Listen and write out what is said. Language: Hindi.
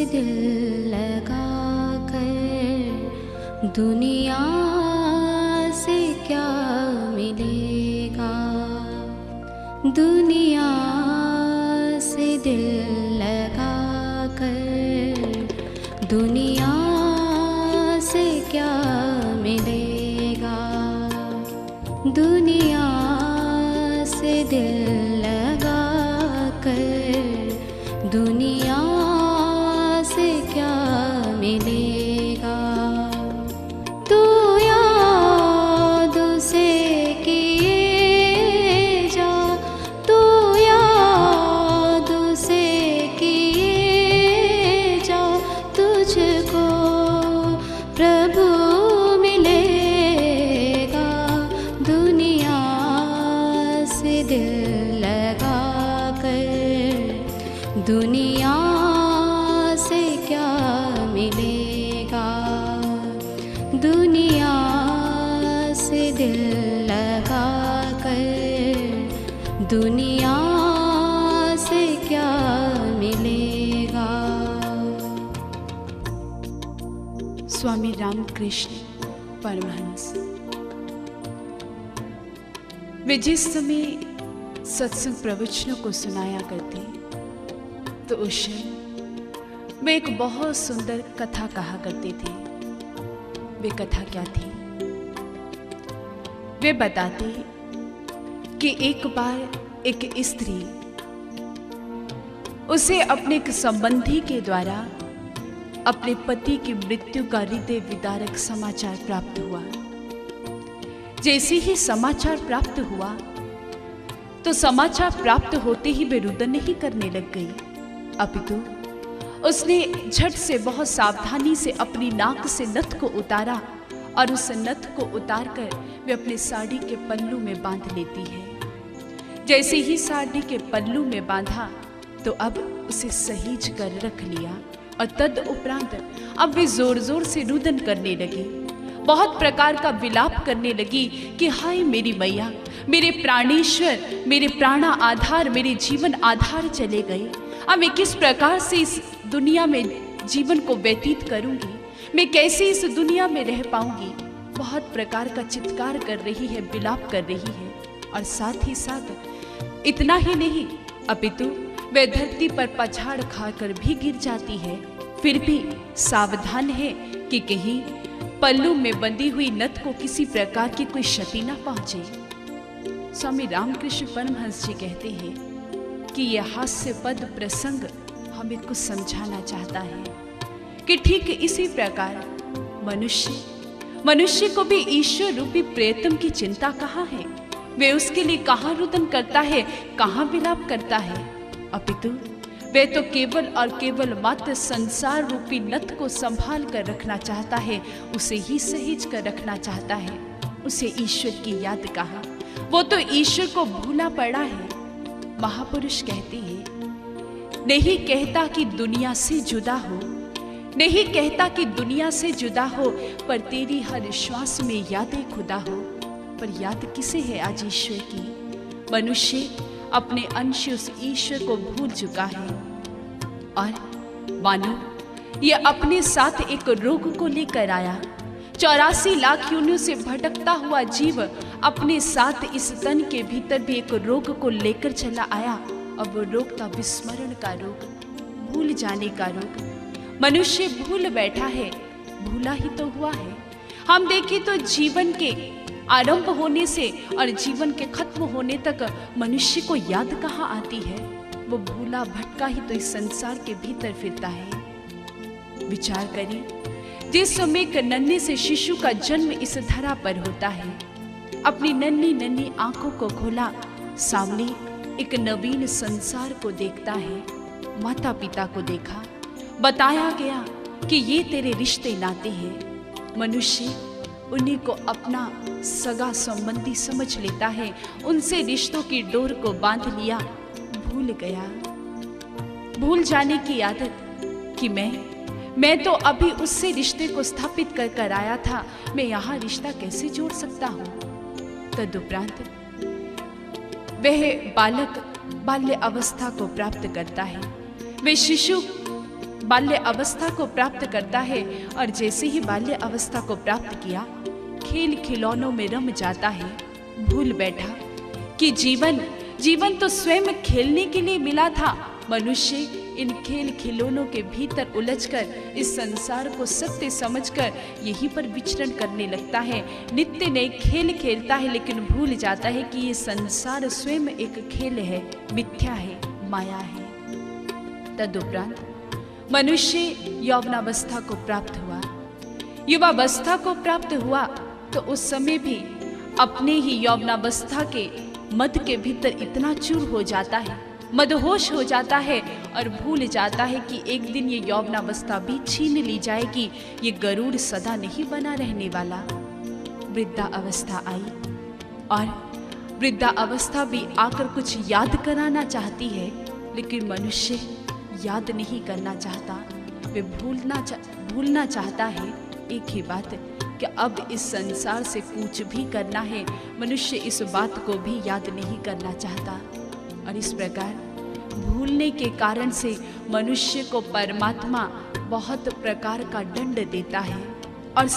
दिल लगा कर दुनिया से क्या मिलेगा, दुनिया से दिल लगा कर दुनिया से क्या मिलेगा, दुनिया से दिल लगा कर दुनिया से क्या मिलेगा। तू याद से किए जा, तू याद से किए जा, तुझको प्रभु मिलेगा, दुनिया से दिल लगा कर दुनिया से क्या मिलेगा, दुनिया से दिल लगा कर दुनिया से क्या मिलेगा। स्वामी रामकृष्ण परमहंस। वे जिस समय सत्संग प्रवचनों को सुनाया करते तो उस समय वे एक बहुत सुंदर कथा कहा करते थे। वे कथा क्या थी? वे बताते कि एक बार एक स्त्री, उसे अपने एक संबंधी के द्वारा अपने पति की मृत्यु का हृदय विदारक समाचार प्राप्त हुआ। जैसे ही समाचार प्राप्त हुआ तो समाचार प्राप्त होते ही वे रुदन नहीं करने लग गई, अपितु उसने झट से बहुत सावधानी से अपनी नाक से नथ को उतारा और उस नथ को उतारकर वे अपने साड़ी के पल्लू में बांध लेती है। जैसे ही साड़ी के पल्लू में बांधा तो अब उसे सहीज कर रख लिया और तद उपरांत अब वे जोर जोर से रुदन करने लगी, बहुत प्रकार का विलाप करने लगी कि हाय मेरी मैया, मेरे प्राणेश्वर, मेरे प्राणा आधार, मेरे जीवन आधार चले गए। अब मैं किस प्रकार से इस दुनिया में जीवन को व्यतीत करूंगी, मैं कैसे इस दुनिया में रह पाऊंगी। बहुत प्रकार का चित्कार कर रही है, विलाप कर रही है। और साथ ही साथ इतना ही नहीं, अपितु वह धरती पर पछाड़ खाकर भी गिर जाती है, फिर भी सावधान है कि कहीं पल्लू में बंधी हुई नथ को किसी प्रकार की कोई क्षति न पहुंचे। स्वामी रामकृष्ण परमहंस जी कहते हैं कि यह हास्यपद प्रसंग हमें कुछ समझाना चाहता है कि ठीक इसी प्रकार मनुष्य को भी ईश्वर रूपी प्रेतम की चिंता कहाँ है। वे उसके लिए कहाँ रुदन करता है, कहाँ विलाप करता है, अपितु वे तो केवल और केवल मात्र संसार रूपी नथ को संभाल कर रखना चाहता है, उसे ही सहेज कर रखना चाहता है। उसे ईश्वर की याद कहाँ, वो तो ईश्वर को भूला पड़ा है। महापुरुष कहते हैं, नहीं कहता कि दुनिया से जुदा हो, नहीं कहता कि दुनिया से जुदा हो, पर तेरी हर श्वास में यादें खुदा हो। पर याद किसे है आज ईश्वर की? मनुष्य अपने अंश उस ईश्वर को भूल चुका है और मानो ये अपने साथ एक रोग को लेकर आया। 84 लाख योनियों से भटकता हुआ जीव अपने साथ इस तन के भीतर भी एक रोग को लेकर चला आया। अब वो रोग था विस्मरण का रोग, भूल जाने का रोग। मनुष्य भूल बैठा है, भूला ही तो हुआ है। हम देखें तो जीवन के आरंभ होने से और जीवन के खत्म होने तक मनुष्य को याद कहाँ आती है? वो भूला भटका ही तो इस संसार के भीतर फिरता है। विचार करिए, जिस समय एक नन्हे से शिशु का जन्म इस धरा पर होता है, अपनी नन्ही नन्ही आंखों को खोला, सामने एक नवीन संसार को देखता है। माता पिता को देखा, बताया गया कि ये तेरे रिश्ते नाते हैं। मनुष्य उन्हीं को अपना सगा संबंधी समझ लेता है, उनसे रिश्तों की डोर को बांध लिया, भूल गया। भूल जाने की आदत कि मैं तो अभी उससे रिश्ते को स्थापित कर कर आया था, मैं यहाँ रिश्ता कैसे जोड़ सकता हूँ। तदुपरांत वह बालक बाल्य अवस्था को प्राप्त करता है। वह शिशु बाल्य अवस्था को प्राप्त करता है और जैसे ही बाल्य अवस्था को प्राप्त किया, खेल खिलौनों में रम जाता है, भूल बैठा कि जीवन तो स्वयं खेलने के लिए मिला था। मनुष्य इन खेल खिलौनों के भीतर उलझकर इस संसार को सत्य समझकर यहीं पर विचरण करने लगता है। नित्य नए खेल खेलता है, लेकिन भूल जाता है कि ये संसार स्वयं एक खेल है, मिथ्या है, माया है। तदुपरांत मनुष्य यौवनावस्था को प्राप्त हुआ। युवावस्था को प्राप्त हुआ तो उस समय भी अपने ही यौवनावस्था के मद के भीतर इतना चूर हो जाता है, मदहोश हो जाता है और भूल जाता है कि एक दिन ये यौवनावस्था भी छीन ली जाएगी। ये गरुड़ सदा नहीं बना रहने वाला। वृद्धा अवस्था आई और वृद्धा अवस्था भी आकर कुछ याद कराना चाहती है, लेकिन मनुष्य याद नहीं करना चाहता। वे भूलना चाहता है एक ही बात कि अब इस संसार से कूच भी करना है। मनुष्य इस बात को भी याद नहीं करना चाहता और इस प्रकार भूलने के कारण से मनुष्य को परमात्मा बहुत प्रकार का दंड देता है और